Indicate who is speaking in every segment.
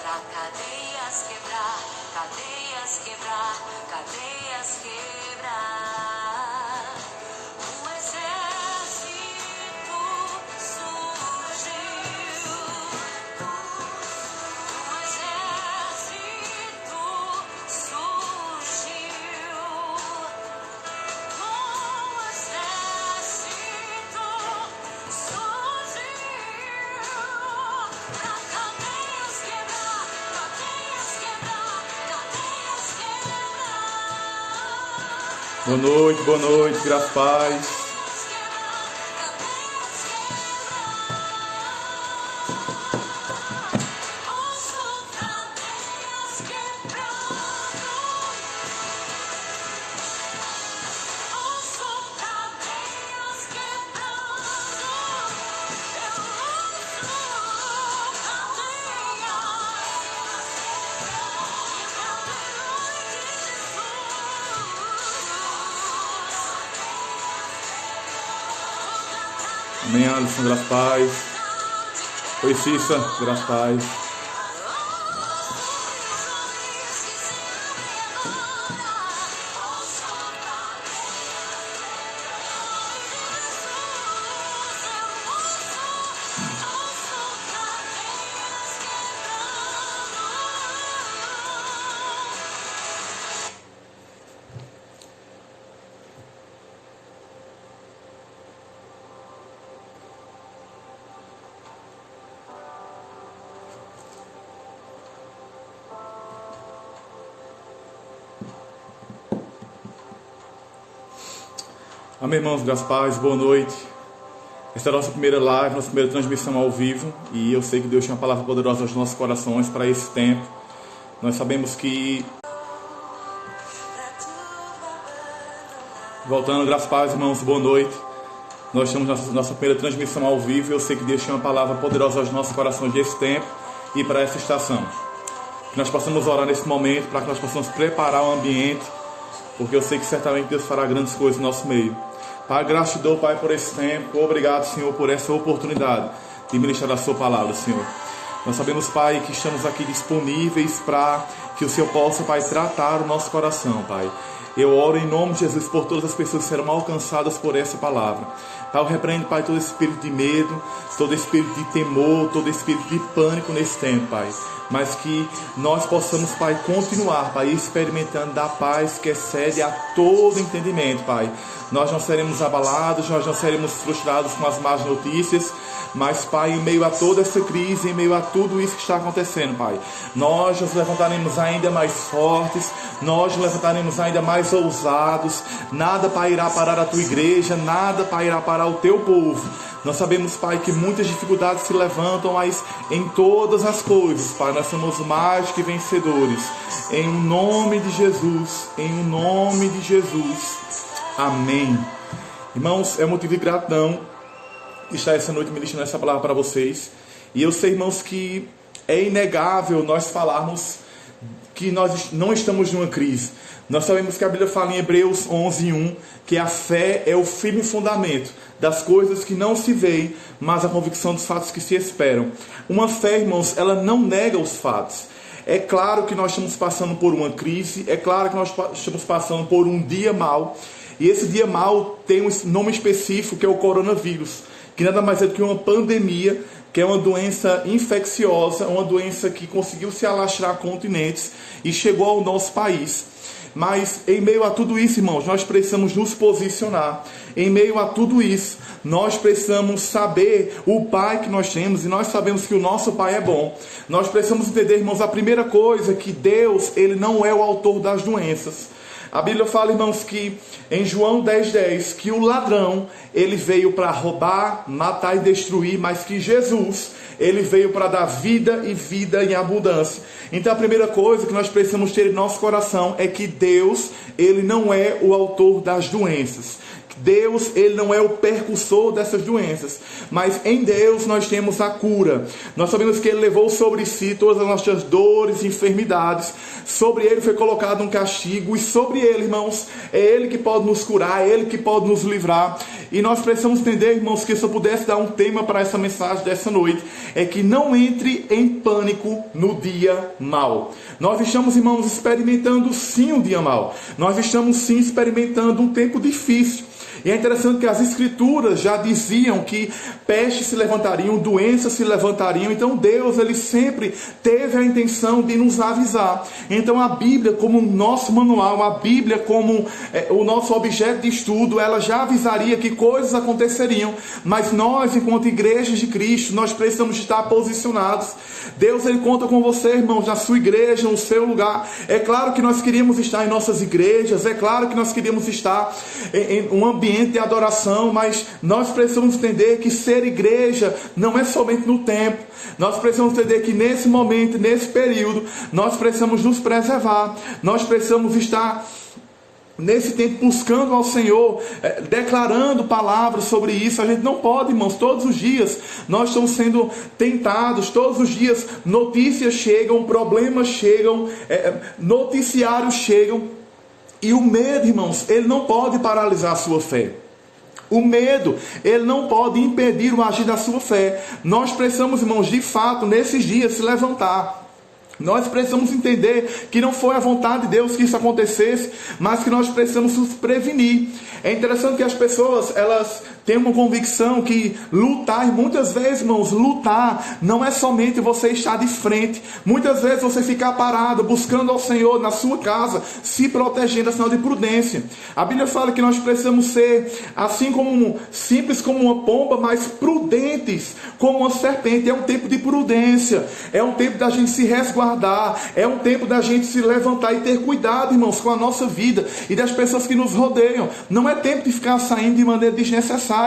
Speaker 1: pra cadeias quebrar, cadeias quebrar, cadeias quebrar. Um exército surgiu, um exército surgiu, um exército surgiu, pra cadeias quebrar, cadeias quebrar, cadeias quebrar.
Speaker 2: Boa noite, graça e paz. Amém, Alisson, graça e paz. Oi, Cissa, graça e paz. Amém, irmãos, graças a paz, boa noite. Esta é a nossa primeira live, nossa primeira transmissão ao vivo. E eu sei que Deus tem uma palavra poderosa aos nossos corações para esse tempo. Nós sabemos que... Voltando, graças a paz, irmãos, boa noite. Nós temos nossa primeira transmissão ao vivo. Eu sei que Deus tem uma palavra poderosa aos nossos corações desse tempo e para essa estação. Que nós possamos orar nesse momento, para que nós possamos preparar o ambiente, porque eu sei que certamente Deus fará grandes coisas no nosso meio. Pai, graças te dou, Pai, por esse tempo. Obrigado, Senhor, por essa oportunidade de ministrar a sua palavra, Senhor. Nós sabemos, Pai, que estamos aqui disponíveis para que o Senhor possa, Pai, tratar o nosso coração, Pai. Eu oro em nome de Jesus por todas as pessoas que serão alcançadas por essa palavra. Pai, eu repreendo, Pai, todo espírito de medo, todo espírito de temor, todo espírito de pânico nesse tempo, Pai. Mas que nós possamos, Pai, continuar, Pai, experimentando da paz que excede a todo entendimento, Pai. Nós não seremos abalados, nós não seremos frustrados com as más notícias, mas, Pai, em meio a toda essa crise, em meio a tudo isso que está acontecendo, Pai, nós nos levantaremos ainda mais fortes, nós nos levantaremos ainda mais ousados. Nada, Pai, irá parar a Tua igreja, nada, Pai, irá parar o Teu povo. Nós sabemos, Pai, que muitas dificuldades se levantam, mas em todas as coisas, Pai, nós somos mais que vencedores. Em nome de Jesus, em nome de Jesus. Amém. Irmãos, é motivo de gratidão estar essa noite ministrando essa palavra para vocês. E eu sei, irmãos, que é inegável nós falarmos que nós não estamos numa crise. Nós sabemos que a Bíblia fala em Hebreus 11:1 que a fé é o firme fundamento das coisas que não se veem, mas a convicção dos fatos que se esperam. Uma fé, irmãos, ela não nega os fatos. É claro que nós estamos passando por uma crise, é claro que nós estamos passando por um dia mau, e esse dia mau tem um nome específico, que é o coronavírus, que nada mais é do que uma pandemia, que é uma doença infecciosa, uma doença que conseguiu se alastrar a continentes e chegou ao nosso país. Mas em meio a tudo isso, irmãos, nós precisamos nos posicionar. Em meio a tudo isso, nós precisamos saber o Pai que nós temos, e nós sabemos que o nosso Pai é bom. Nós precisamos entender, irmãos, a primeira coisa, que Deus, Ele não é o autor das doenças. A Bíblia fala, irmãos, que em João 10:10, que o ladrão, ele veio para roubar, matar e destruir, mas que Jesus, ele veio para dar vida e vida em abundância. Então a primeira coisa que nós precisamos ter em nosso coração é que Deus, ele não é o autor das doenças. Deus, ele não é o percussor dessas doenças, mas em Deus nós temos a cura. Nós sabemos que ele levou sobre si todas as nossas dores e enfermidades. Sobre ele foi colocado um castigo, e sobre sobre Ele, irmãos. É Ele que pode nos curar, é Ele que pode nos livrar. E nós precisamos entender, irmãos, que se eu pudesse dar um tema para essa mensagem dessa noite, é que não entre em pânico no dia mau. Nós estamos, irmãos, experimentando sim um dia mau. Nós estamos sim experimentando um tempo difícil. E é interessante que as escrituras já diziam que pestes se levantariam, doenças se levantariam. Então Deus, Ele sempre teve a intenção de nos avisar. Então a Bíblia como nosso manual, a Bíblia como o nosso objeto de estudo, ela já avisaria que coisas aconteceriam. Mas nós, enquanto igrejas de Cristo, nós precisamos estar posicionados. Deus, Ele conta com você, irmãos, na sua igreja, no seu lugar. É claro que nós queríamos estar em nossas igrejas, é claro que nós queríamos estar em um ambiente de adoração, mas nós precisamos entender que ser igreja não é somente no templo. Nós precisamos entender que nesse momento, nesse período, nós precisamos nos preservar. Nós precisamos estar nesse tempo buscando ao Senhor, declarando palavras sobre isso. A gente não pode, irmãos, todos os dias nós estamos sendo tentados, todos os dias notícias chegam, problemas chegam, noticiários chegam. E o medo, irmãos, ele não pode paralisar a sua fé. O medo, ele não pode impedir o agir da sua fé. Nós precisamos, irmãos, de fato, nesses dias se levantar. Nós precisamos entender que não foi a vontade de Deus que isso acontecesse, mas que nós precisamos nos prevenir. É interessante que as pessoas, elas têm uma convicção que lutar, e muitas vezes, irmãos, lutar não é somente você estar de frente. Muitas vezes você ficar parado, buscando ao Senhor na sua casa, se protegendo, é sinal de prudência. A Bíblia fala que nós precisamos ser, assim como simples como uma pomba, mas prudentes como uma serpente. É um tempo de prudência, é um tempo da gente se resguardar, é um tempo da gente se levantar e ter cuidado, irmãos, com a nossa vida e das pessoas que nos rodeiam. Não é tempo de ficar saindo de maneira desnecessária.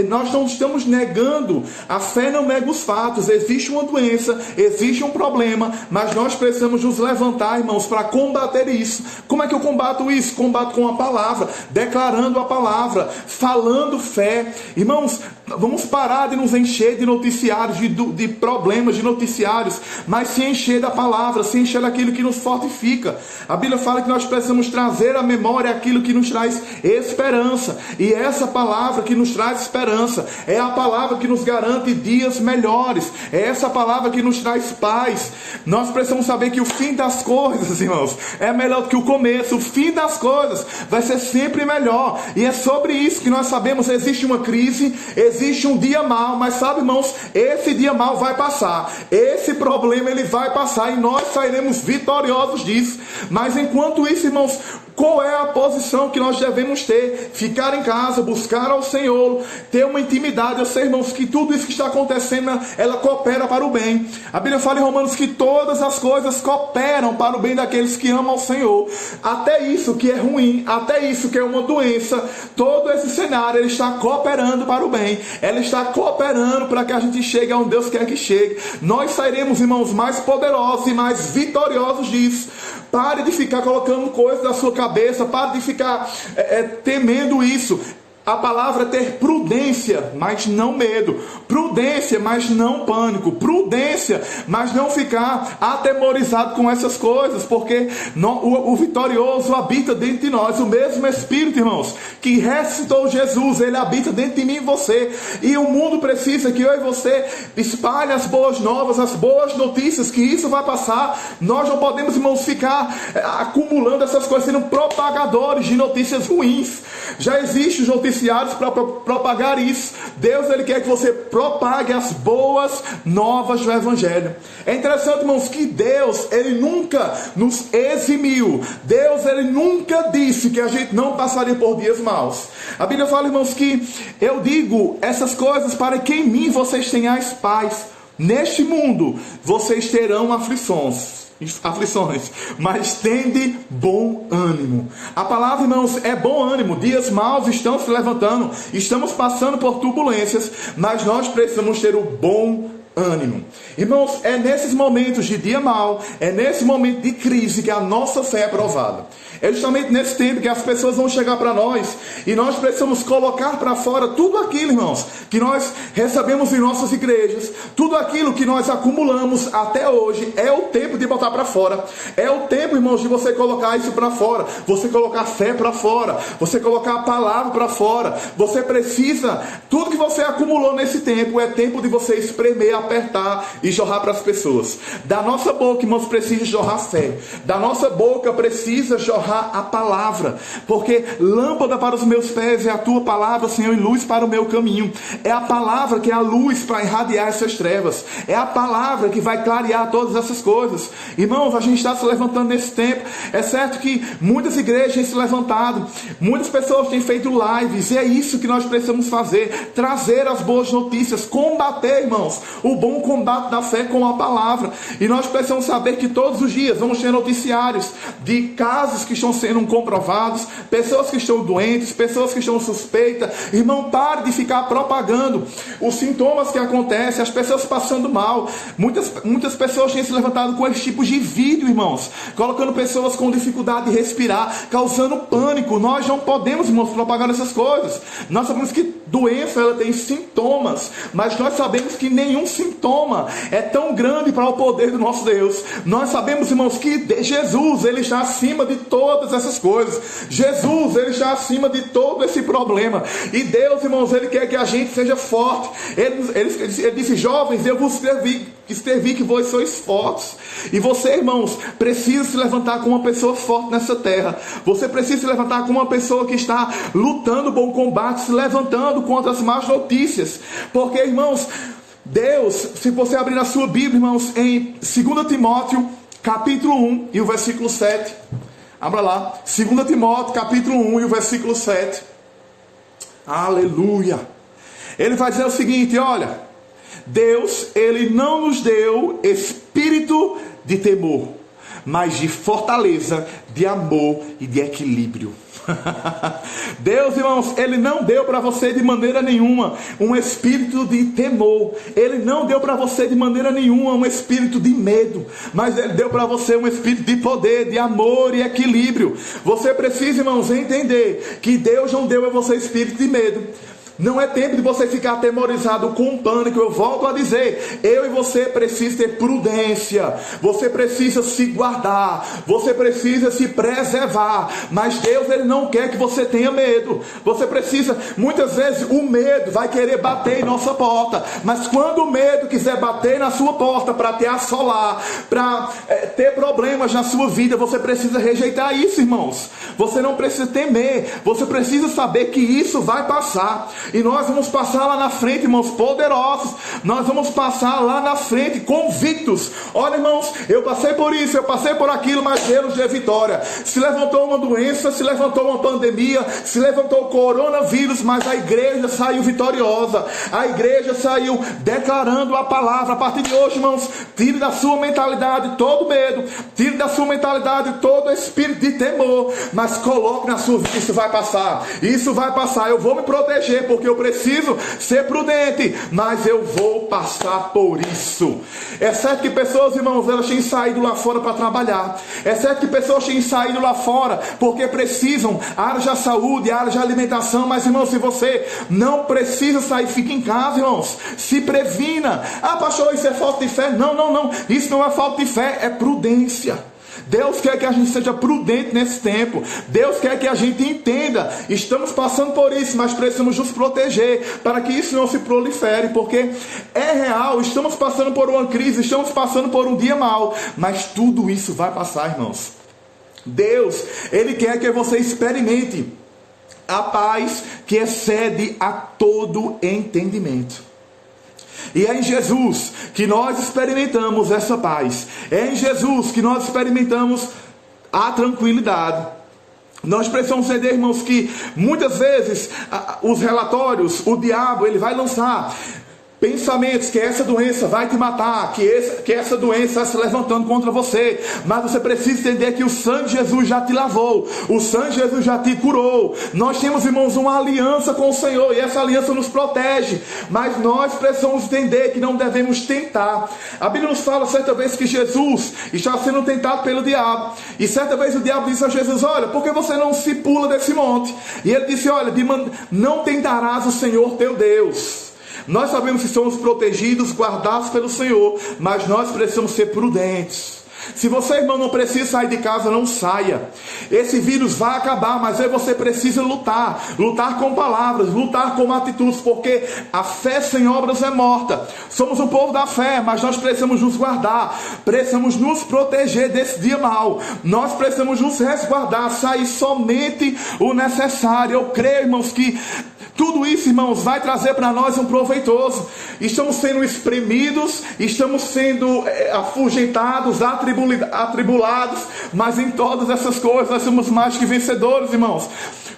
Speaker 2: Nós não estamos negando, a fé não nega os fatos. Existe uma doença, existe um problema, mas nós precisamos nos levantar, irmãos, para combater isso. Como é que eu combato isso? Combato com a palavra, declarando a palavra, falando fé. Irmãos, vamos parar de nos encher de noticiários, de problemas, de noticiários, mas se encher da palavra, se encher daquilo que nos fortifica. A Bíblia fala que nós precisamos trazer à memória aquilo que nos traz esperança. E essa palavra que nos traz esperança é a palavra que nos garante dias melhores. É essa palavra que nos traz paz. Nós precisamos saber que o fim das coisas, irmãos, é melhor do que o começo. O fim das coisas vai ser sempre melhor. E é sobre isso que nós sabemos. Existe uma crise, existe um dia mau, mas sabe, irmãos, esse dia mau vai passar. Esse problema, ele vai passar e nós sairemos vitoriosos disso. Mas enquanto isso, irmãos, qual é a posição que nós devemos ter? Ficar em casa, buscar ao Senhor, ter uma intimidade. Eu sei, irmãos, que tudo isso que está acontecendo, ela coopera para o bem. A Bíblia fala em Romanos que todas as coisas cooperam para o bem daqueles que amam ao Senhor. Até isso que é ruim, até isso que é uma doença, todo esse cenário, ele está cooperando para o bem. Ela está cooperando para que a gente chegue aonde Deus quer que chegue. Nós sairemos, irmãos, mais poderosos e mais vitoriosos disso. Pare de ficar colocando coisas na sua cabeça, pare de ficar temendo isso. A palavra é ter prudência, mas não medo. Prudência, mas não pânico. Prudência, mas não ficar atemorizado com essas coisas, porque o vitorioso habita dentro de nós. O mesmo Espírito, irmãos, que ressuscitou Jesus, ele habita dentro de mim e você. E o mundo precisa que eu e você espalhe as boas novas, as boas notícias, que isso vai passar. Nós não podemos, irmãos, ficar acumulando essas coisas, sendo propagadores de notícias ruins. Já existem os noticiários para propagar isso. Deus, ele quer que você propague as boas novas do Evangelho. É interessante, irmãos, que Deus, ele nunca nos eximiu. Deus, ele nunca disse que a gente não passaria por dias maus. A Bíblia fala, irmãos, que eu digo essas coisas para que em mim vocês tenhais paz. Neste mundo vocês terão aflições, mas tende bom ânimo. A palavra, irmãos, é bom ânimo. Dias maus estão se levantando, estamos passando por turbulências, mas nós precisamos ter o bom ânimo. Irmãos, é nesses momentos de dia mau, é nesse momento de crise que a nossa fé é provada. É justamente nesse tempo que as pessoas vão chegar para nós e nós precisamos colocar para fora tudo aquilo, irmãos, que nós recebemos em nossas igrejas, tudo aquilo que nós acumulamos até hoje. É o tempo de botar para fora. É o tempo, irmãos, de você colocar isso para fora, você colocar fé para fora, você colocar a palavra para fora. Você precisa, tudo que você acumulou nesse tempo, é tempo de você espremer, apertar e jorrar para as pessoas. Da nossa boca, irmãos, precisa jorrar fé. Da nossa boca precisa jorrar a palavra, porque lâmpada para os meus pés é a tua palavra, Senhor, e luz para o meu caminho. É a palavra que é a luz para irradiar essas trevas. É a palavra que vai clarear todas essas coisas. Irmãos, a gente está se levantando nesse tempo. É certo que muitas igrejas têm se levantado, muitas pessoas têm feito lives, e é isso que nós precisamos fazer: trazer as boas notícias, combater, irmãos, o bom combate da fé com a palavra. E nós precisamos saber que todos os dias vamos ter noticiários de casos que estão sendo comprovados, pessoas que estão doentes, pessoas que estão suspeitas. Irmão, pare de ficar propagando os sintomas que acontecem, as pessoas passando mal. Muitas pessoas têm se levantado com esses tipos de vídeo, irmãos, colocando pessoas com dificuldade de respirar, causando pânico. Nós não podemos, irmãos, propagar essas coisas. Nós sabemos que doença, ela tem sintomas, mas nós sabemos que nenhum sintoma é tão grande para o poder do nosso Deus. Nós sabemos, irmãos, que Jesus, ele está acima de todas essas coisas. Jesus, ele está acima de todo esse problema. E Deus, irmãos, ele quer que a gente seja forte. Ele disse: jovens, eu vos escrevi que vós sois fortes. E você, irmãos, precisa se levantar como uma pessoa forte nessa terra. Você precisa se levantar como uma pessoa que está lutando bom combate, se levantando contra as más notícias. Porque, irmãos, Deus, se você abrir na sua Bíblia, irmãos, em 2 Timóteo, capítulo 1 e o versículo 7. Abra lá, 2 Timóteo, capítulo 1 e o versículo 7. Aleluia! Ele vai dizer o seguinte: olha, Deus, ele não nos deu espírito de temor, mas de fortaleza, de amor e de equilíbrio. Deus, irmãos, ele não deu para você de maneira nenhuma um espírito de temor. Ele não deu para você de maneira nenhuma um espírito de medo, mas ele deu para você um espírito de poder, de amor e equilíbrio. Você precisa, irmãos, entender que Deus não deu a você espírito de medo. Não é tempo de você ficar atemorizado com pânico. Eu volto a dizer, eu e você precisa ter prudência. Você precisa se guardar. Você precisa se preservar. Mas Deus, ele não quer que você tenha medo. Você precisa, muitas vezes o medo vai querer bater em nossa porta. Mas quando o medo quiser bater na sua porta para te assolar, para ter problemas na sua vida, você precisa rejeitar isso, irmãos. Você não precisa temer. Você precisa saber que isso vai passar. E nós vamos passar lá na frente, irmãos, poderosos. Nós vamos passar lá na frente, convictos. Olha, irmãos, eu passei por isso, eu passei por aquilo, mas Deus deu vitória. Se levantou uma doença, se levantou uma pandemia, se levantou o coronavírus, mas a igreja saiu vitoriosa. A igreja saiu declarando a palavra. A partir de hoje, irmãos, tire da sua mentalidade todo medo, tire da sua mentalidade todo espírito de temor, mas coloque na sua vida: isso vai passar, isso vai passar. Eu vou me proteger, porque eu preciso ser prudente, mas eu vou passar por isso. É certo que pessoas, irmãos, elas têm saído lá fora para trabalhar. É certo que pessoas têm saído lá fora porque precisam, áreas da saúde, áreas de alimentação. Mas, irmãos, se você não precisa sair, fique em casa, irmãos. Se previna. Ah, pastor, isso é falta de fé? Não, não, não. Isso não é falta de fé, é prudência. Deus quer que a gente seja prudente nesse tempo. Deus quer que a gente entenda: estamos passando por isso, mas precisamos nos proteger para que isso não se prolifere, porque é real. Estamos passando por uma crise, estamos passando por um dia mau, mas tudo isso vai passar, irmãos. Deus, ele quer que você experimente a paz que excede a todo entendimento. E é em Jesus que nós experimentamos essa paz. É em Jesus que nós experimentamos a tranquilidade. Nós precisamos entender, irmãos, que muitas vezes os relatórios, o diabo, ele vai lançar pensamentos que essa doença vai te matar, que essa doença está se levantando contra você, mas você precisa entender que o sangue de Jesus já te lavou, o sangue de Jesus já te curou. Nós temos, irmãos, uma aliança com o Senhor, e essa aliança nos protege, mas nós precisamos entender que não devemos tentar. A Bíblia nos fala certa vez que Jesus estava sendo tentado pelo diabo, e certa vez o diabo disse a Jesus: olha, por que você não se pula desse monte? E ele disse: olha, não tentarás o Senhor teu Deus. Nós sabemos que somos protegidos, guardados pelo Senhor, mas nós precisamos ser prudentes. Se você, irmão, não precisa sair de casa, não saia. Esse vírus vai acabar, mas aí você precisa lutar com palavras, lutar com atitudes, porque a fé sem obras é morta. Somos um povo da fé, mas nós precisamos nos guardar, precisamos nos proteger desse dia mau. Nós precisamos nos resguardar, sair somente o necessário. Eu creio, irmãos, que tudo isso, irmãos, vai trazer para nós um proveitoso. Estamos sendo espremidos, estamos sendo afugentados, atribulados, mas em todas essas coisas nós somos mais que vencedores, irmãos.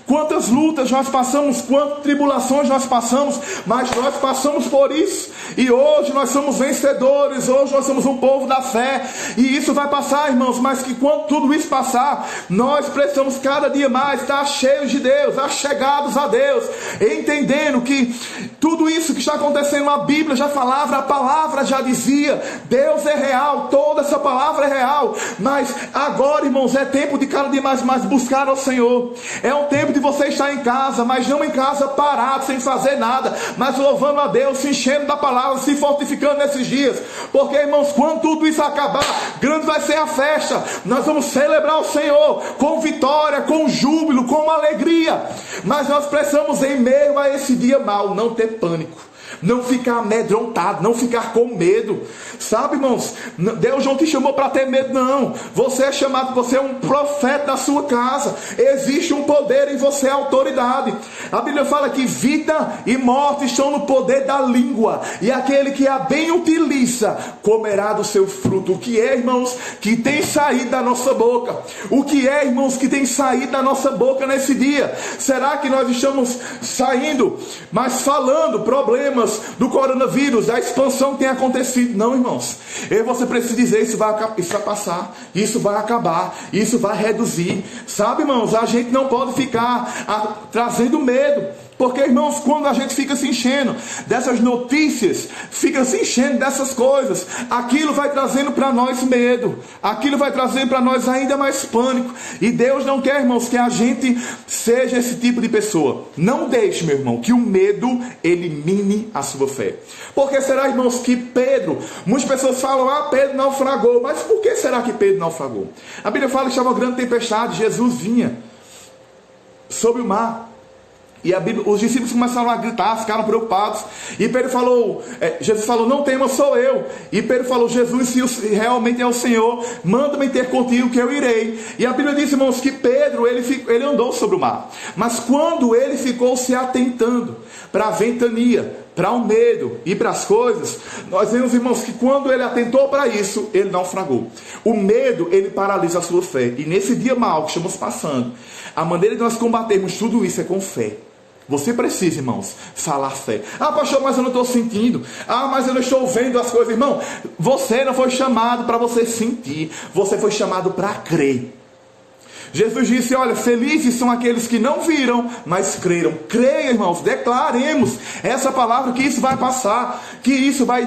Speaker 2: Quantas lutas nós passamos, quantas tribulações nós passamos, mas nós passamos por isso, e hoje nós somos vencedores, hoje nós somos um povo da fé, e isso vai passar, irmãos, mas que quando tudo isso passar, nós precisamos cada dia mais estar cheios de Deus, achegados a Deus, entendendo que tudo isso que está acontecendo, a Bíblia já falava, a palavra já dizia, Deus é real, toda essa palavra é real, mas agora, irmãos, é tempo de cada dia mais buscar ao Senhor. É um tempo de você estar em casa, mas não em casa parado, sem fazer nada, mas louvando a Deus, se enchendo da palavra, se fortificando nesses dias, porque, irmãos, quando tudo isso acabar, grande vai ser a festa. Nós vamos celebrar o Senhor com vitória, com júbilo, com alegria, mas nós precisamos, em meio a esse dia mau, não ter pânico, não ficar amedrontado, não ficar com medo, sabe, irmãos? Deus não te chamou para ter medo, não. Você é chamado, você é um profeta da sua casa, existe um poder em você, autoridade. A Bíblia fala que vida e morte estão no poder da língua, e aquele que a bem utiliza comerá do seu fruto. O que é, irmãos, que tem saído da nossa boca? O que é, irmãos, que tem saído da nossa boca nesse dia? Será que nós estamos saindo, mas falando problemas do coronavírus, da expansão que tem acontecido? Não, irmãos. Você precisa dizer: isso vai passar, isso vai acabar, isso vai reduzir. Sabe, irmãos, a gente não pode ficar trazendo medo, porque, irmãos, quando a gente fica se enchendo dessas notícias, fica se enchendo dessas coisas, aquilo vai trazendo para nós medo, aquilo vai trazendo para nós ainda mais pânico, e Deus não quer, irmãos, que a gente seja esse tipo de pessoa. Não deixe, meu irmão, que o medo elimine a sua fé. Porque será, irmãos, que Pedro, muitas pessoas falam: Pedro naufragou, mas por que será que Pedro naufragou? A Bíblia fala que estava uma grande tempestade, Jesus vinha sobre o mar, e os discípulos começaram a gritar, ficaram preocupados, e Pedro falou, Jesus falou: não temas, sou eu. E Pedro falou: Jesus, se realmente é o Senhor, manda-me ter contigo que eu irei. E a Bíblia diz, irmãos, que Pedro, ele andou sobre o mar, mas quando ele ficou se atentando para a ventania, para o medo e para as coisas, nós vemos, irmãos, que quando ele atentou para isso, ele naufragou. O medo, ele paralisa a sua fé, e nesse dia mau que estamos passando, a maneira de nós combatermos tudo isso é com fé. Você precisa, irmãos, falar fé. Pastor, mas eu não estou sentindo. Mas eu não estou vendo as coisas. Irmão, você não foi chamado para você sentir, você foi chamado para crer. Jesus disse: olha, felizes são aqueles que não viram, mas creram. Creia, irmãos, declaremos essa palavra, que isso vai passar, que isso vai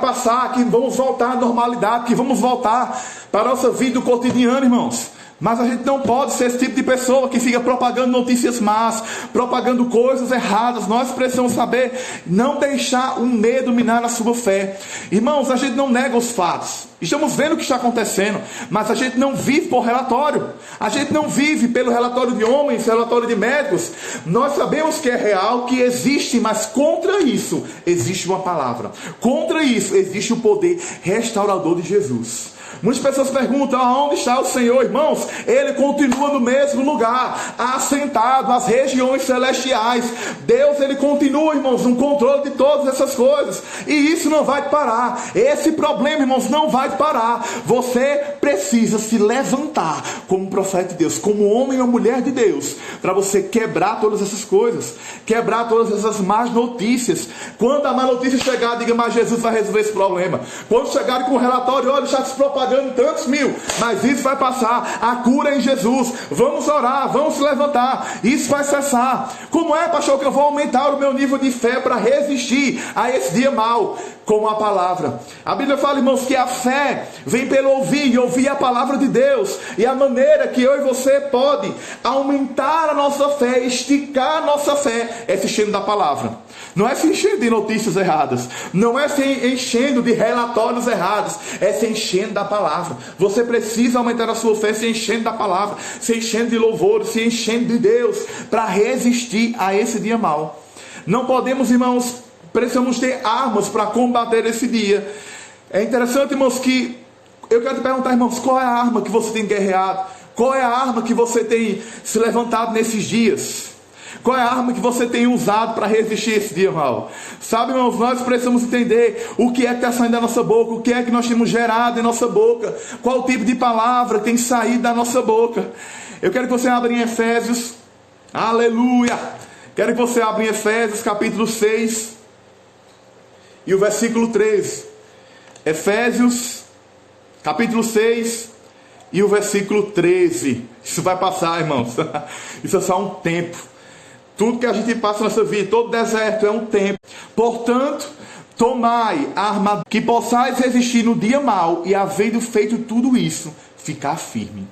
Speaker 2: passar, que vamos voltar à normalidade, que vamos voltar para a nossa vida cotidiana, irmãos. Mas a gente não pode ser esse tipo de pessoa que fica propagando notícias más, propagando coisas erradas. Nós precisamos saber não deixar o medo minar a sua fé. Irmãos, a gente não nega os fatos. Estamos vendo o que está acontecendo, mas a gente não vive por relatório. A gente não vive pelo relatório de homens, relatório de médicos. Nós sabemos que é real, que existe, mas contra isso existe uma palavra. Contra isso existe o poder restaurador de Jesus. Muitas pessoas perguntam: aonde está o Senhor? Irmãos, Ele continua no mesmo lugar, assentado às regiões celestiais. Deus, Ele continua, irmãos, no controle de todas essas coisas, e isso não vai parar. Esse problema, irmãos, não vai parar. Você precisa se levantar como profeta de Deus, como homem ou mulher de Deus, para você quebrar todas essas coisas, quebrar todas essas más notícias. Quando a má notícia chegar, diga, mas Jesus vai resolver esse problema. Quando chegarem com o relatório, olha, está se propagando tantos mil, mas isso vai passar, a cura é em Jesus. Vamos orar, vamos se levantar, isso vai cessar. Como é, pastor, que eu vou aumentar o meu nível de fé para resistir a esse dia mau? Com a palavra. A Bíblia fala, irmãos, que a fé vem pelo ouvir, e ouvir a palavra de Deus. E a maneira que eu e você pode aumentar a nossa fé, esticar a nossa fé, é se enchendo da palavra. Não é se enchendo de notícias erradas, não é se enchendo de relatórios errados, é se enchendo da palavra. Você precisa aumentar a sua fé se enchendo da palavra, se enchendo de louvor, se enchendo de Deus, para resistir a esse dia mau. Não podemos, irmãos, precisamos ter armas para combater esse dia. É interessante, irmãos, que eu quero te perguntar, irmãos, qual é a arma que você tem guerreado? Qual é a arma que você tem se levantado nesses dias? Qual é a arma que você tem usado para resistir esse dia mau? Sabe, irmãos, nós precisamos entender o que é que está saindo da nossa boca, o que é que nós temos gerado em nossa boca, qual o tipo de palavra tem saído da nossa boca. Eu quero que você abra em Efésios, aleluia! Quero que você abra em Efésios capítulo 6 e o versículo 13. Efésios capítulo 6 e o versículo 13. Isso vai passar, irmãos. Isso é só um tempo. Tudo que a gente passa nessa vida, todo deserto é um tempo. Portanto, tomai a armadura, que possais resistir no dia mau, e havendo feito tudo isso, ficar firme.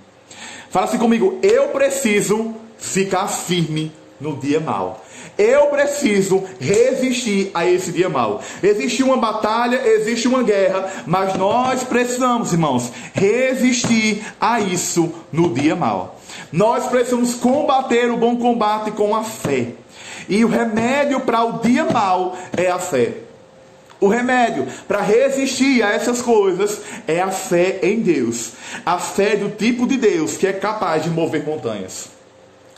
Speaker 2: Fala assim comigo, eu preciso ficar firme no dia mau. Eu preciso resistir a esse dia mau. Existe uma batalha, existe uma guerra, mas nós precisamos, irmãos, resistir a isso no dia mau. Nós precisamos combater o bom combate com a fé. E o remédio para o dia mau é a fé. O remédio para resistir a essas coisas é a fé em Deus. A fé do tipo de Deus que é capaz de mover montanhas.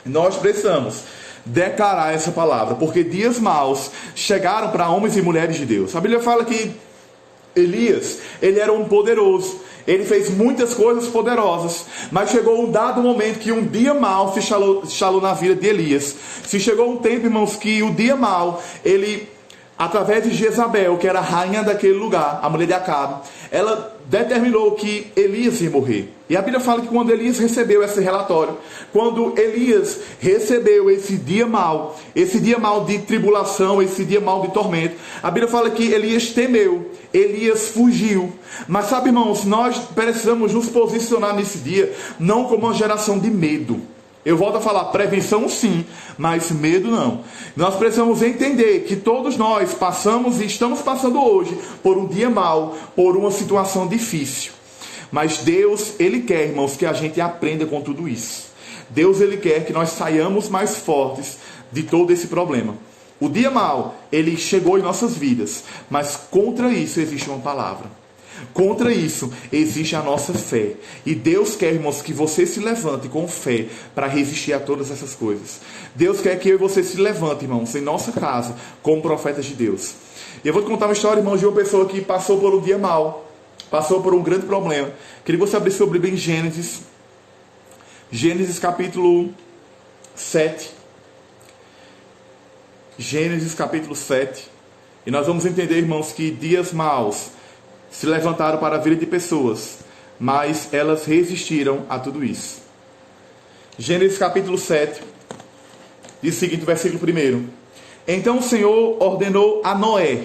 Speaker 2: Nós precisamos declarar essa palavra, porque dias maus chegaram para homens e mulheres de Deus. A Bíblia fala que Elias, ele era um poderoso, ele fez muitas coisas poderosas, mas chegou um dado momento que um dia mau se instalou na vida de Elias. Se chegou um tempo, irmãos, que o dia mau, ele, através de Jezabel, que era a rainha daquele lugar, a mulher de Acabe, ela determinou que Elias ia morrer. E a Bíblia fala que quando Elias recebeu esse relatório, quando Elias recebeu esse dia mau de tribulação, esse dia mau de tormento, a Bíblia fala que Elias temeu, Elias fugiu. Mas sabe, irmãos, nós precisamos nos posicionar nesse dia, não como uma geração de medo. Eu volto a falar, prevenção sim, mas medo não. Nós precisamos entender que todos nós passamos e estamos passando hoje por um dia mau, por uma situação difícil. Mas Deus, Ele quer, irmãos, que a gente aprenda com tudo isso. Deus, Ele quer que nós saiamos mais fortes de todo esse problema. O dia mau, ele chegou em nossas vidas, mas contra isso existe uma palavra. Contra isso existe a nossa fé. E Deus quer, irmãos, que você se levante com fé para resistir a todas essas coisas. Deus quer que eu e você se levante, irmãos, em nossa casa, como profetas de Deus. E eu vou te contar uma história, irmãos, de uma pessoa que passou por um dia mau, passou por um grande problema. Queria que você abrisse sua Bíblia em Gênesis. Gênesis capítulo 7. Gênesis capítulo 7. E nós vamos entender, irmãos, que dias maus se levantaram para a vida de pessoas, mas elas resistiram a tudo isso. Gênesis capítulo 7, diz o seguinte, versículo 1. Então o Senhor ordenou a Noé,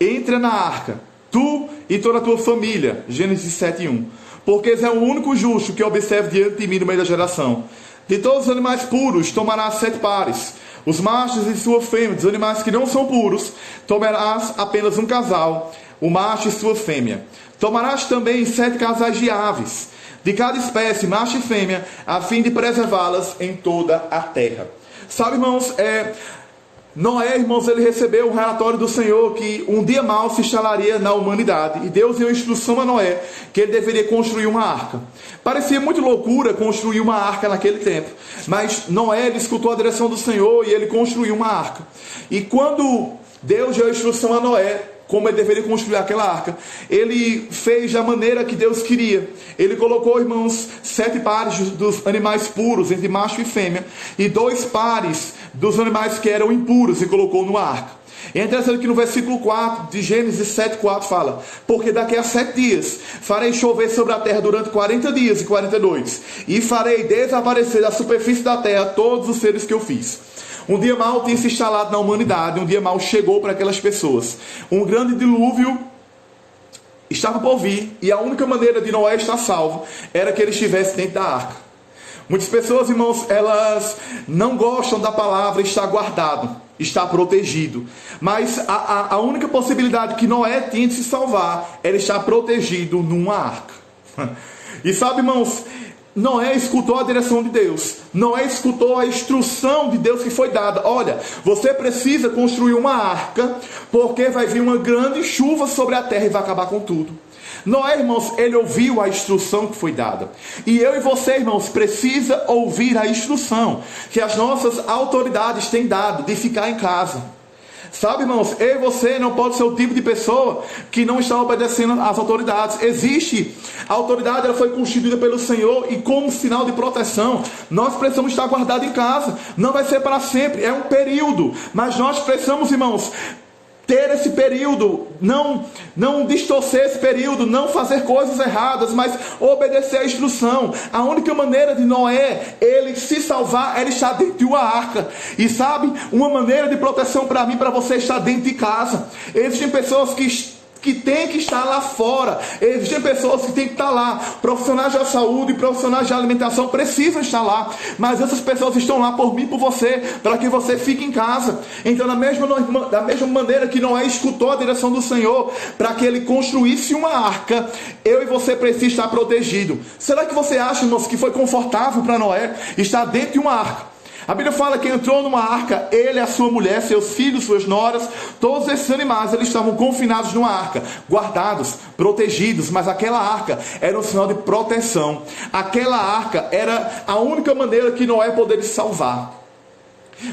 Speaker 2: entra na arca, tu e toda a tua família. Gênesis 7:1. Porque és o único justo que observe diante de mim no meio da geração. De todos os animais puros tomarás 7 pares, os machos e sua fêmea. Dos animais que não são puros tomarás apenas um casal, o macho e sua fêmea. Tomarás também 7 casais de aves, de cada espécie, macho e fêmea, a fim de preservá-las em toda a terra. Sabe, irmãos, Noé, irmãos, ele recebeu um relatório do Senhor que um dia mau se instalaria na humanidade. E Deus deu instrução a Noé que ele deveria construir uma arca. Parecia muito loucura construir uma arca naquele tempo. Mas Noé, ele escutou a direção do Senhor e ele construiu uma arca. E quando Deus deu a instrução a Noé, como ele deveria construir aquela arca. Ele fez da maneira que Deus queria. Ele colocou, irmãos, 7 pares dos animais puros, entre macho e fêmea, e 2 pares dos animais que eram impuros, e colocou no arca. É interessante que no versículo 4 de Gênesis 7:4 fala: porque daqui a 7 dias farei chover sobre a terra durante 40 dias e 40 noites, e farei desaparecer da superfície da terra todos os seres que eu fiz. Um dia mau tinha se instalado na humanidade, um dia mau chegou para aquelas pessoas. Um grande dilúvio estava por vir, e a única maneira de Noé estar salvo era que ele estivesse dentro da arca. Muitas pessoas, irmãos, elas não gostam da palavra estar guardado, estar protegido. Mas a única possibilidade que Noé tinha de se salvar era estar protegido numa arca. E sabe, irmãos, Noé escutou a direção de Deus. Noé escutou a instrução de Deus que foi dada. Olha, você precisa construir uma arca, porque vai vir uma grande chuva sobre a terra e vai acabar com tudo. Noé, irmãos, ele ouviu a instrução que foi dada. E eu e você, irmãos, precisa ouvir a instrução que as nossas autoridades têm dado de ficar em casa. Sabe, irmãos, eu e você não pode ser o tipo de pessoa que não está obedecendo às autoridades. Existe, a autoridade ela foi constituída pelo Senhor, e como sinal de proteção, nós precisamos estar guardados em casa. Não vai ser para sempre, é um período, mas nós precisamos, irmãos, ter esse período, não distorcer esse período, não fazer coisas erradas, mas obedecer a instrução. A única maneira de Noé, ele se salvar, era estar dentro de uma arca. E sabe, uma maneira de proteção para mim, para você, estar dentro de casa. Existem pessoas que tem que estar lá fora. Existem pessoas que têm que estar lá. Profissionais da saúde, profissionais de alimentação precisam estar lá. Mas essas pessoas estão lá por mim e por você, para que você fique em casa. Então, da mesma maneira que Noé escutou a direção do Senhor para que ele construísse uma arca, eu e você precisamos estar protegidos. Será que você acha, irmãos, que foi confortável para Noé estar dentro de uma arca? A Bíblia fala que entrou numa arca, ele, a sua mulher, seus filhos, suas noras, todos esses animais, eles estavam confinados numa arca, guardados, protegidos, mas aquela arca era um sinal de proteção. Aquela arca era a única maneira que Noé poderia se salvar.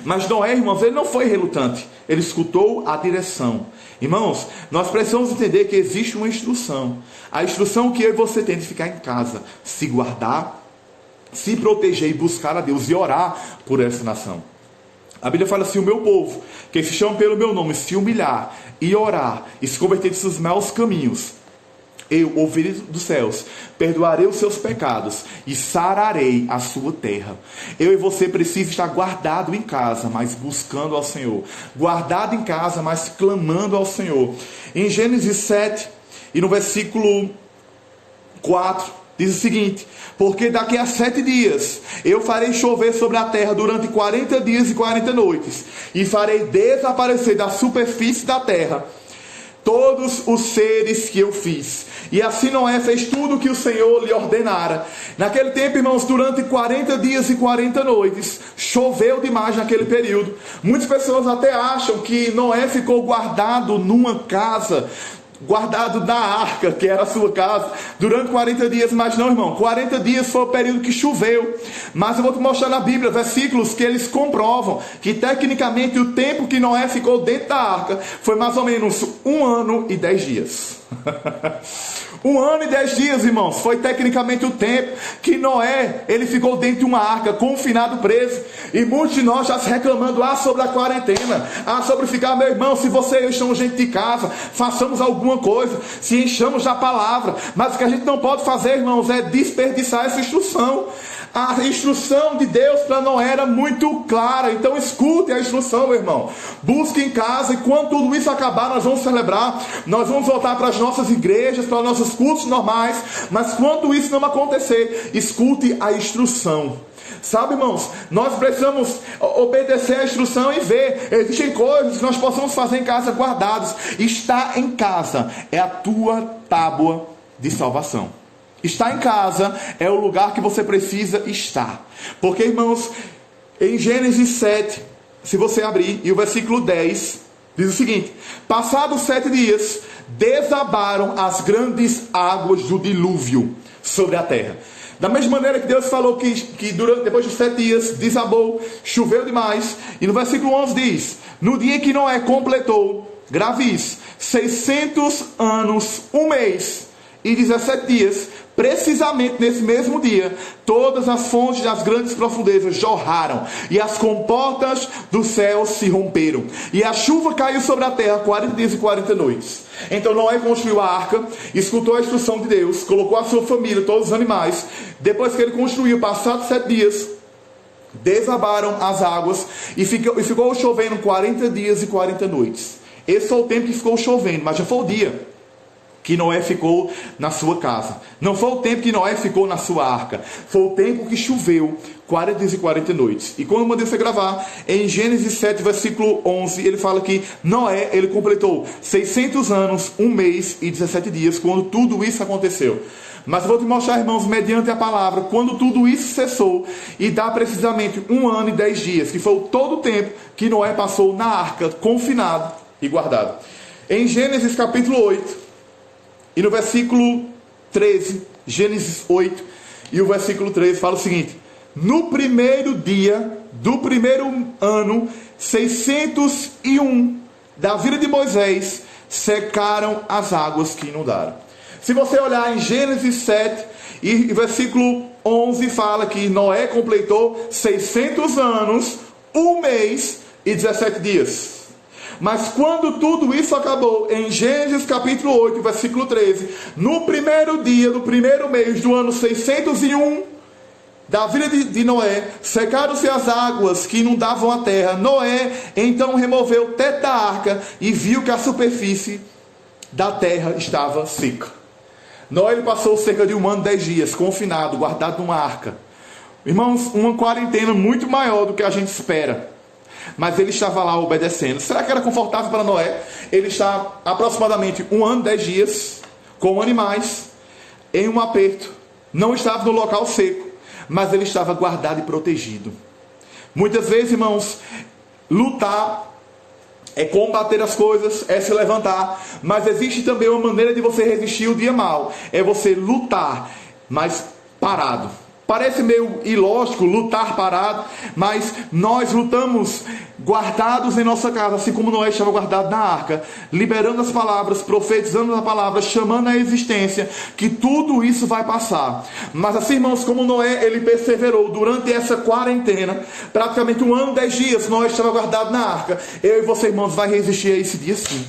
Speaker 2: Mas Noé, irmãos, ele não foi relutante, ele escutou a direção. Irmãos, nós precisamos entender que existe uma instrução. A instrução que eu e você tem de ficar em casa, se guardar, se proteger e buscar a Deus e orar por essa nação. A Bíblia fala assim: o meu povo, que se chama pelo meu nome, se humilhar e orar e se converter de seus maus caminhos, eu ouvirei dos céus, perdoarei os seus pecados e sararei a sua terra. Eu e você precisamos estar guardado em casa, mas buscando ao Senhor. Guardado em casa, mas clamando ao Senhor. Em Gênesis 7 e no versículo 4, diz o seguinte: porque daqui a 7 dias eu farei chover sobre a terra durante 40 dias e 40 noites, e farei desaparecer da superfície da terra todos os seres que eu fiz. E assim Noé fez tudo o que o Senhor lhe ordenara. Naquele tempo, irmãos, durante 40 dias e 40 noites, choveu demais naquele período. Muitas pessoas até acham que Noé ficou guardado numa casa, guardado na arca, que era a sua casa, durante 40 dias, mas não, irmão, 40 dias foi o período que choveu. Mas eu vou te mostrar na Bíblia versículos que eles comprovam que tecnicamente o tempo que Noé ficou dentro da arca foi mais ou menos 1 ano e 10 dias. 1 ano e 10 dias, irmãos, foi tecnicamente o tempo que Noé, ele ficou dentro de uma arca, confinado, preso. E muitos de nós já se reclamando, sobre a quarentena, sobre ficar, meu irmão, se você e eu estamos dentro de casa, façamos alguma coisa, se enchamos da palavra. Mas o que a gente não pode fazer, irmãos, é desperdiçar essa instrução. A instrução de Deus para Noé era muito clara. Então escute a instrução, meu irmão. Busque em casa, e quando tudo isso acabar, nós vamos celebrar. Nós vamos voltar para as nossas igrejas, para os nossos cultos normais. Mas quando isso não acontecer, escute a instrução. Sabe, irmãos, nós precisamos obedecer a instrução e ver. Existem coisas que nós possamos fazer em casa guardados. Estar em casa é a tua tábua de salvação. Estar em casa é o lugar que você precisa estar. Porque, irmãos, em Gênesis 7, se você abrir, e o versículo 10, diz o seguinte: passados 7 dias, desabaram as grandes águas do dilúvio sobre a terra. Da mesma maneira que Deus falou que depois de 7 dias desabou, choveu demais. E no versículo 11 diz: no dia em que Noé completou, grave isso, 600 anos, 1 mês e 17 dias, precisamente nesse mesmo dia, todas as fontes das grandes profundezas jorraram, e as comportas dos céus se romperam, e a chuva caiu sobre a terra 40 dias e 40 noites. Então Noé construiu a arca, escutou a instrução de Deus, colocou a sua família, todos os animais. Depois que ele construiu, passados 7 dias, desabaram as águas, e ficou chovendo 40 dias e 40 noites. Esse foi o tempo que ficou chovendo, mas já foi o dia que Noé ficou na sua casa. Não foi o tempo que Noé ficou na sua arca. Foi o tempo que choveu 40 dias e 40 noites. E quando eu mandei você gravar, em Gênesis 7, versículo 11, ele fala que Noé, ele completou 600 anos, 1 mês e 17 dias, quando tudo isso aconteceu. Mas eu vou te mostrar, irmãos, mediante a palavra, quando tudo isso cessou, e dá precisamente 1 ano e 10 dias, que foi todo o tempo que Noé passou na arca, confinado e guardado. Em Gênesis capítulo 8, e no versículo 13, Gênesis 8, e o versículo 13 fala o seguinte: no primeiro dia do primeiro ano, 601 da vida de Moisés, secaram as águas que inundaram. Se você olhar em Gênesis 7, e versículo 11 fala que Noé completou 600 anos, 1 mês e 17 dias. Mas quando tudo isso acabou, em Gênesis capítulo 8, versículo 13, no primeiro dia do primeiro mês do ano 601 da vida de Noé, secaram-se as águas que inundavam a terra. Noé então removeu o teto da arca e viu que a superfície da terra estava seca. Noé ele passou cerca de 1 ano e 10 dias confinado, guardado numa arca. Irmãos, uma quarentena muito maior do que a gente espera. Mas ele estava lá obedecendo. Será que era confortável para Noé? Ele está aproximadamente 1 ano e 10 dias com animais, em um aperto. Não estava no local seco, mas ele estava guardado e protegido. Muitas vezes, irmãos, lutar é combater as coisas, é se levantar. Mas existe também uma maneira de você resistir o dia mau. É você lutar, mas parado. Parece meio ilógico lutar parado, mas nós lutamos guardados em nossa casa, assim como Noé estava guardado na arca, liberando as palavras, profetizando a palavra, chamando a existência, que tudo isso vai passar. Mas assim, irmãos, como Noé, ele perseverou durante essa quarentena, praticamente 1 ano e 10 dias, Noé estava guardado na arca. Eu e você, irmãos, vai resistir a esse dia sim.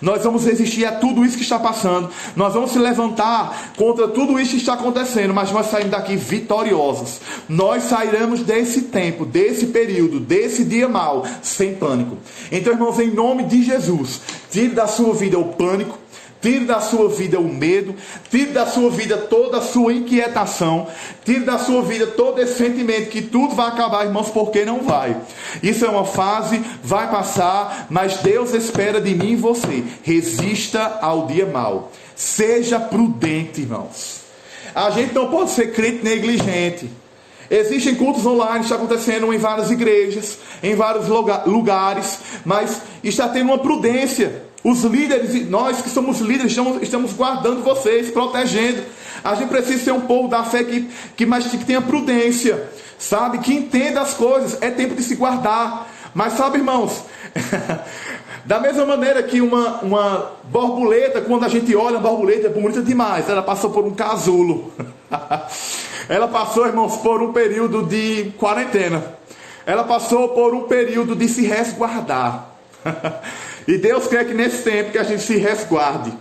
Speaker 2: Nós vamos resistir a tudo isso que está passando. Nós vamos se levantar contra tudo isso que está acontecendo. Mas nós saímos daqui vitoriosos. Nós sairemos desse tempo, desse período, desse dia mau, sem pânico. Então, irmãos, em nome de Jesus, tire da sua vida o pânico, tire da sua vida o medo, tire da sua vida toda a sua inquietação, tire da sua vida todo esse sentimento que tudo vai acabar, irmãos, porque não vai. Isso é uma fase, vai passar, mas Deus espera de mim e você. Resista ao dia mau. Seja prudente, irmãos. A gente não pode ser crente negligente. Existem cultos online, está acontecendo em várias igrejas, em vários lugares, mas está tendo uma prudência. Os líderes, nós que somos líderes, estamos guardando vocês, protegendo. A gente precisa ser um povo da fé que tenha prudência, sabe? Que entenda as coisas. É tempo de se guardar. Mas sabe, irmãos, da mesma maneira que uma borboleta, quando a gente olha uma borboleta, é bonita demais. Ela passou por um casulo. Ela passou, irmãos, por um período de quarentena. Ela passou por um período de se resguardar. E Deus quer que nesse tempo que a gente se resguarde.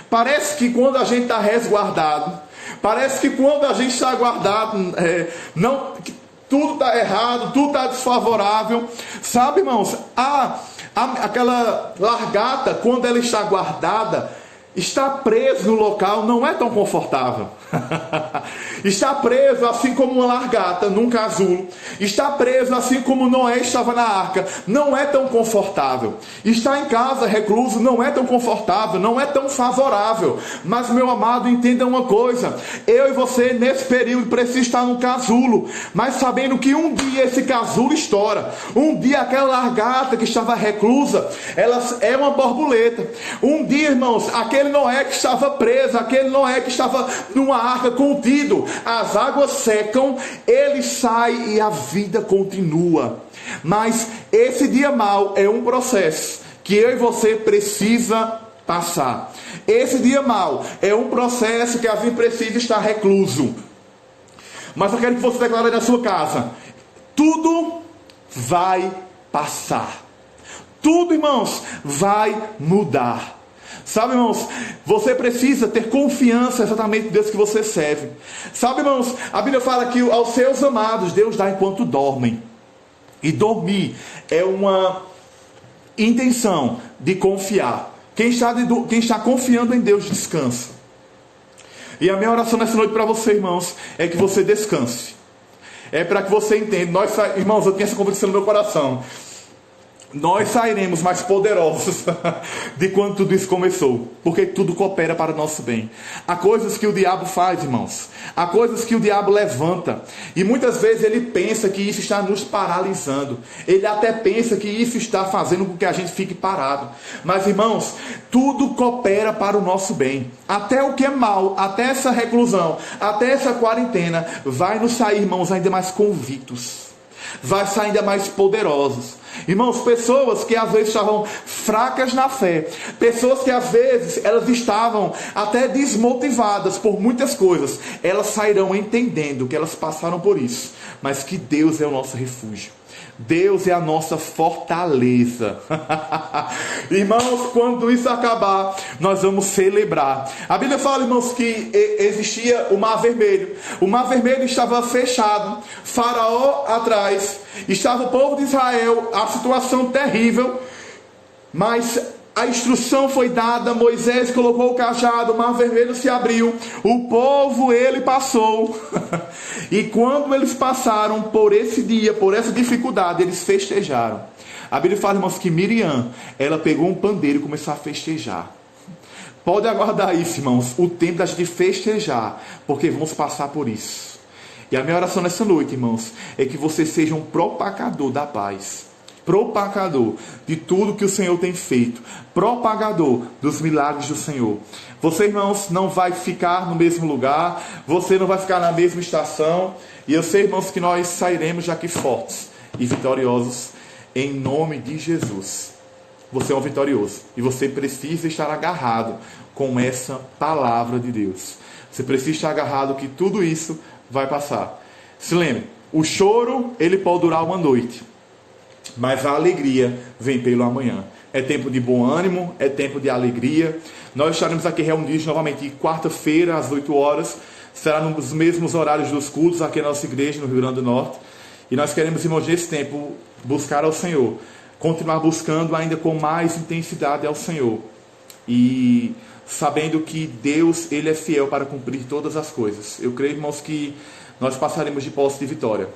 Speaker 2: Parece que quando a gente está resguardado, parece que quando a gente está guardado, tudo está errado, tudo está desfavorável. Sabe, irmãos, aquela largata, quando ela está guardada, está preso no local, não é tão confortável. Está preso assim como uma largata num casulo. Está preso assim como Noé estava na arca. Não é tão confortável. Está em casa recluso não é tão confortável, não é tão favorável. Mas, meu amado, entenda uma coisa: eu e você nesse período precisamos estar no casulo, mas sabendo que um dia esse casulo estoura. Um dia aquela largata que estava reclusa, ela é uma borboleta. Um dia, irmãos, aquele Noé que estava preso, aquele Noé que estava numa arca contido, as águas secam, ele sai e a vida continua. Mas esse dia mau é um processo que eu e você precisa passar. Esse dia mau é um processo que às vezes precisa estar recluso. Mas eu quero que você declare na sua casa: tudo vai passar. Tudo, irmãos, vai mudar. Sabe, irmãos, você precisa ter confiança exatamente em Deus que você serve. Sabe, irmãos, a Bíblia fala que aos seus amados Deus dá enquanto dormem. E dormir é uma intenção de confiar. Quem está confiando em Deus descansa. E a minha oração nessa noite para você, irmãos, é que você descanse. É para que você entenda. Irmãos, eu tenho essa convicção no meu coração. Nós sairemos mais poderosos de quando tudo isso começou, porque tudo coopera para o nosso bem. Há coisas que o diabo faz, irmãos, há coisas que o diabo levanta, e muitas vezes ele pensa que isso está nos paralisando, ele até pensa que isso está fazendo com que a gente fique parado. Mas, irmãos, tudo coopera para o nosso bem. Até o que é mal, até essa reclusão, até essa quarentena, vai nos sair, irmãos, ainda mais convictos, vai sair ainda mais poderosos. Irmãos, pessoas que às vezes estavam fracas na fé, pessoas que às vezes elas estavam até desmotivadas por muitas coisas, elas sairão entendendo que elas passaram por isso, mas que Deus é o nosso refúgio. Deus é a nossa fortaleza. Irmãos, quando isso acabar, nós vamos celebrar. A Bíblia fala, irmãos, que existia o Mar Vermelho. O Mar Vermelho estava fechado, Faraó atrás, estava o povo de Israel, a situação terrível, mas a instrução foi dada, Moisés colocou o cajado, o Mar Vermelho se abriu, o povo, ele passou. E quando eles passaram por esse dia, por essa dificuldade, eles festejaram. A Bíblia fala, irmãos, que Miriam, ela pegou um pandeiro e começou a festejar. Pode aguardar isso, irmãos, o tempo da gente festejar, porque vamos passar por isso. E a minha oração nessa noite, irmãos, é que você seja um propagador da paz, propagador de tudo que o Senhor tem feito, propagador dos milagres do Senhor. Você, irmãos, não vai ficar no mesmo lugar, você não vai ficar na mesma estação, e eu sei, irmãos, que nós sairemos daqui fortes e vitoriosos em nome de Jesus. Você é um vitorioso e você precisa estar agarrado com essa palavra de Deus. Você precisa estar agarrado que tudo isso vai passar. Se lembre, o choro ele pode durar uma noite, mas a alegria vem pelo amanhã. É tempo de bom ânimo, é tempo de alegria. Nós estaremos aqui reunidos novamente quarta-feira às 8 horas. Será nos mesmos horários dos cultos aqui na nossa igreja no Rio Grande do Norte. E nós queremos, irmãos, nesse tempo buscar ao Senhor, continuar buscando ainda com mais intensidade ao Senhor, e sabendo que Deus, Ele é fiel para cumprir todas as coisas. Eu creio, irmãos, que nós passaremos de posse de vitória.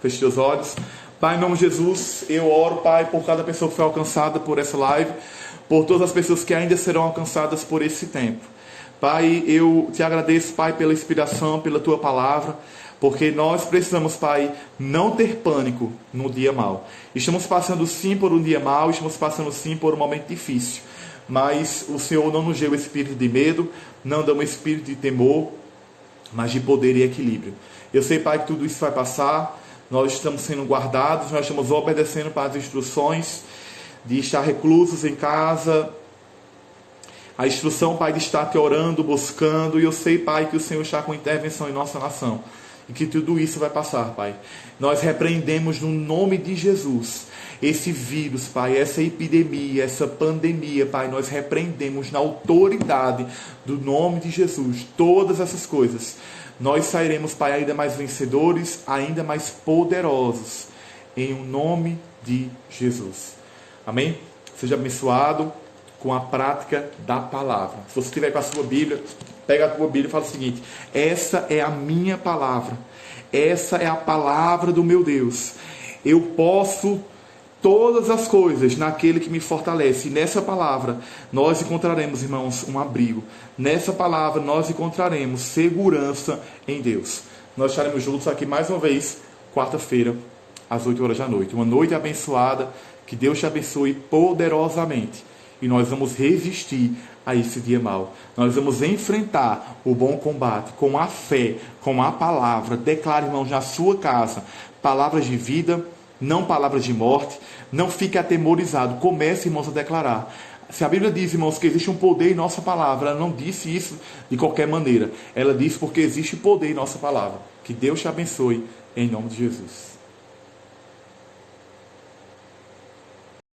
Speaker 2: Feche seus olhos. Pai, em nome de Jesus, eu oro, Pai, por cada pessoa que foi alcançada por essa live, por todas as pessoas que ainda serão alcançadas por esse tempo. Pai, eu te agradeço, Pai, pela inspiração, pela Tua palavra, porque nós precisamos, Pai, não ter pânico no dia mau. Estamos passando sim por um dia mau, estamos passando sim por um momento difícil, mas o Senhor não nos deu o espírito de medo, não dá um espírito de temor, mas de poder e equilíbrio. Eu sei, Pai, que tudo isso vai passar. Nós estamos sendo guardados, nós estamos obedecendo para as instruções de estar reclusos em casa. A instrução, Pai, de estar te orando, buscando. E eu sei, Pai, que o Senhor está com intervenção em nossa nação. E que tudo isso vai passar, Pai. Nós repreendemos no nome de Jesus esse vírus, Pai, essa epidemia, essa pandemia, Pai. Nós repreendemos na autoridade do nome de Jesus todas essas coisas. Nós sairemos, Pai, ainda mais vencedores, ainda mais poderosos, em o nome de Jesus. Amém? Seja abençoado com a prática da palavra. Se você estiver com a sua Bíblia, pega a tua Bíblia e fala o seguinte: essa é a minha palavra, essa é a palavra do meu Deus. Eu posso todas as coisas naquele que me fortalece. E nessa palavra nós encontraremos, irmãos, um abrigo. Nessa palavra nós encontraremos segurança em Deus. Nós estaremos juntos aqui mais uma vez, quarta-feira, às 8 horas da noite. Uma noite abençoada. Que Deus te abençoe poderosamente. E nós vamos resistir a esse dia mau. Nós vamos enfrentar o bom combate com a fé, com a palavra. Declare, irmãos, na sua casa palavras de vida, não palavras de morte. Não fique atemorizado. Comece, irmãos, a declarar. Se a Bíblia diz, irmãos, que existe um poder em nossa palavra, ela não disse isso de qualquer maneira. Ela disse porque existe poder em nossa palavra. Que Deus te abençoe, em nome de Jesus.